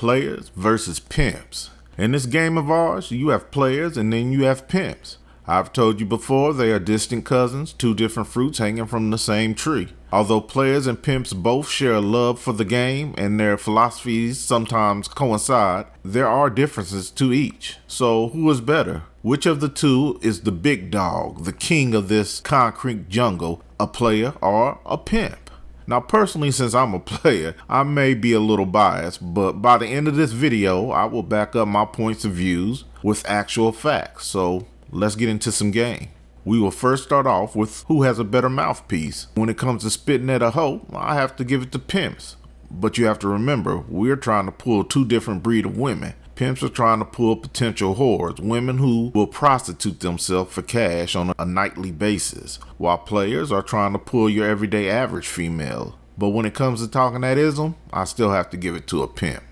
Players versus pimps. In this game of ours, you have players and then you have pimps. I've told you before they are distant cousins, two different fruits hanging from the same tree. Although players and pimps both share a love for the game and their philosophies sometimes coincide, there are differences to each. So who is better? Which of the two is the big dog, the king of this concrete jungle, a player or a pimp? Now personally, since I'm a player, I may be a little biased, but by the end of this video, I will back up my points of views with actual facts. So let's get into some game. We will first start off with who has a better mouthpiece. When it comes to spitting at a hoe, I have to give it to pimps. But you have to remember, we're trying to pull two different breed of women. Pimps are trying to pull potential whores, women who will prostitute themselves for cash on a nightly basis, while players are trying to pull your everyday average female. But when it comes to talking that ism, I still have to give it to a pimp.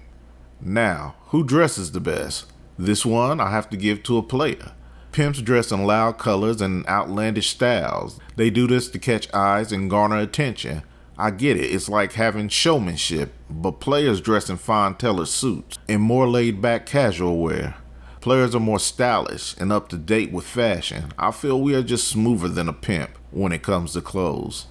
Now, who dresses the best? This one I have to give to a player. Pimps dress in loud colors and outlandish styles. They do this to catch eyes and garner attention. I get it, it's like having showmanship, but players dress in fine tailored suits and more laid back casual wear. Players are more stylish and up to date with fashion. I feel we are just smoother than a pimp when it comes to clothes.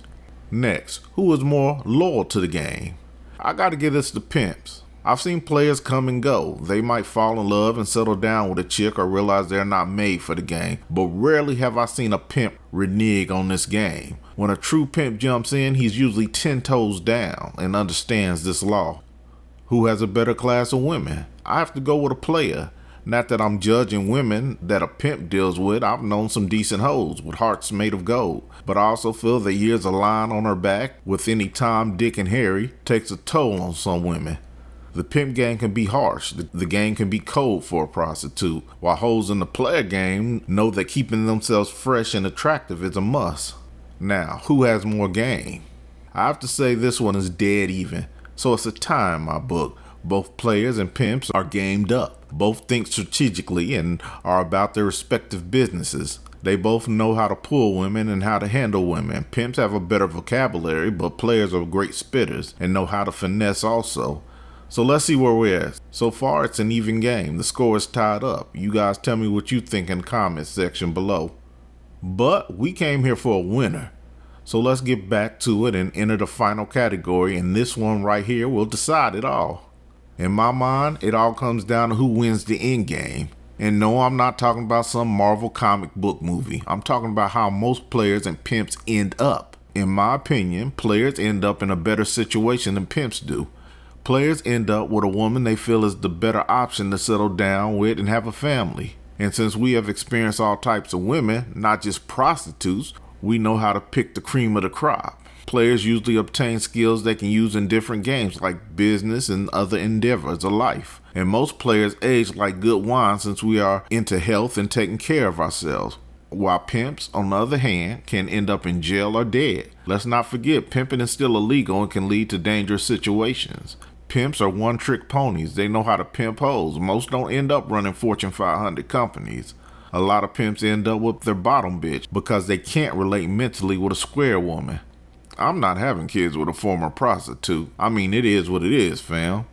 Next, who is more loyal to the game? I gotta give this to pimps. I've seen players come and go. They might fall in love and settle down with a chick or realize they're not made for the game, but rarely have I seen a pimp renege on this game. When a true pimp jumps in, he's usually 10 toes down and understands this law. Who has a better class of women? I have to go with a player. Not that I'm judging women that a pimp deals with. I've known some decent hoes with hearts made of gold, but I also feel the years of lying on her back with any Tom, Dick, and Harry takes a toll on some women. The pimp game can be harsh. The game can be cold for a prostitute, while hoes in the player game know that keeping themselves fresh and attractive is a must. Now, who has more game? I have to say this one is dead even, so it's a tie in my book. Both players and pimps are gamed up. Both think strategically and are about their respective businesses. They both know how to pull women and how to handle women. Pimps have a better vocabulary, but players are great spitters and know how to finesse also. So let's see where we're at. So far, it's an even game. The score is tied up. You guys tell me what you think in the comments section below. But we came here for a winner. So let's get back to it and enter the final category. And this one right here will decide it all. In my mind, it all comes down to who wins the end game. And no, I'm not talking about some Marvel comic book movie. I'm talking about how most players and pimps end up. In my opinion, players end up in a better situation than pimps do. Players end up with a woman they feel is the better option to settle down with and have a family. And since we have experienced all types of women, not just prostitutes, we know how to pick the cream of the crop. Players usually obtain skills they can use in different games like business and other endeavors of life. And most players age like good wine since we are into health and taking care of ourselves. While pimps, on the other hand, can end up in jail or dead. Let's not forget, pimping is still illegal and can lead to dangerous situations. Pimps are one-trick ponies. They know how to pimp hoes. Most don't end up running Fortune 500 companies. A lot of pimps end up with their bottom bitch because they can't relate mentally with a square woman. I'm not having kids with a former prostitute. I mean, it is what it is, fam.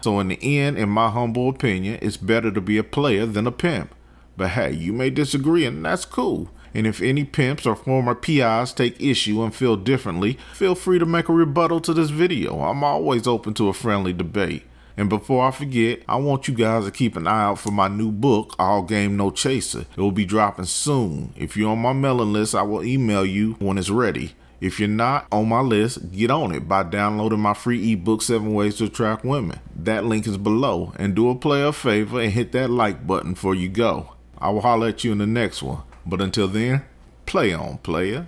So in the end, in my humble opinion, it's better to be a player than a pimp. But hey, you may disagree and that's cool. And if any pimps or former PIs take issue and feel differently, feel free to make a rebuttal to this video. I'm always open to a friendly debate. And before I forget, I want you guys to keep an eye out for my new book, All Game No Chaser. It will be dropping soon. If you're on my mailing list, I will email you when it's ready. If you're not on my list, get on it by downloading my free ebook, 7 Ways to Attract Women. That link is below. And do a player a favor and hit that like button before you go. I will holler at you in the next one. But until then, play on, player.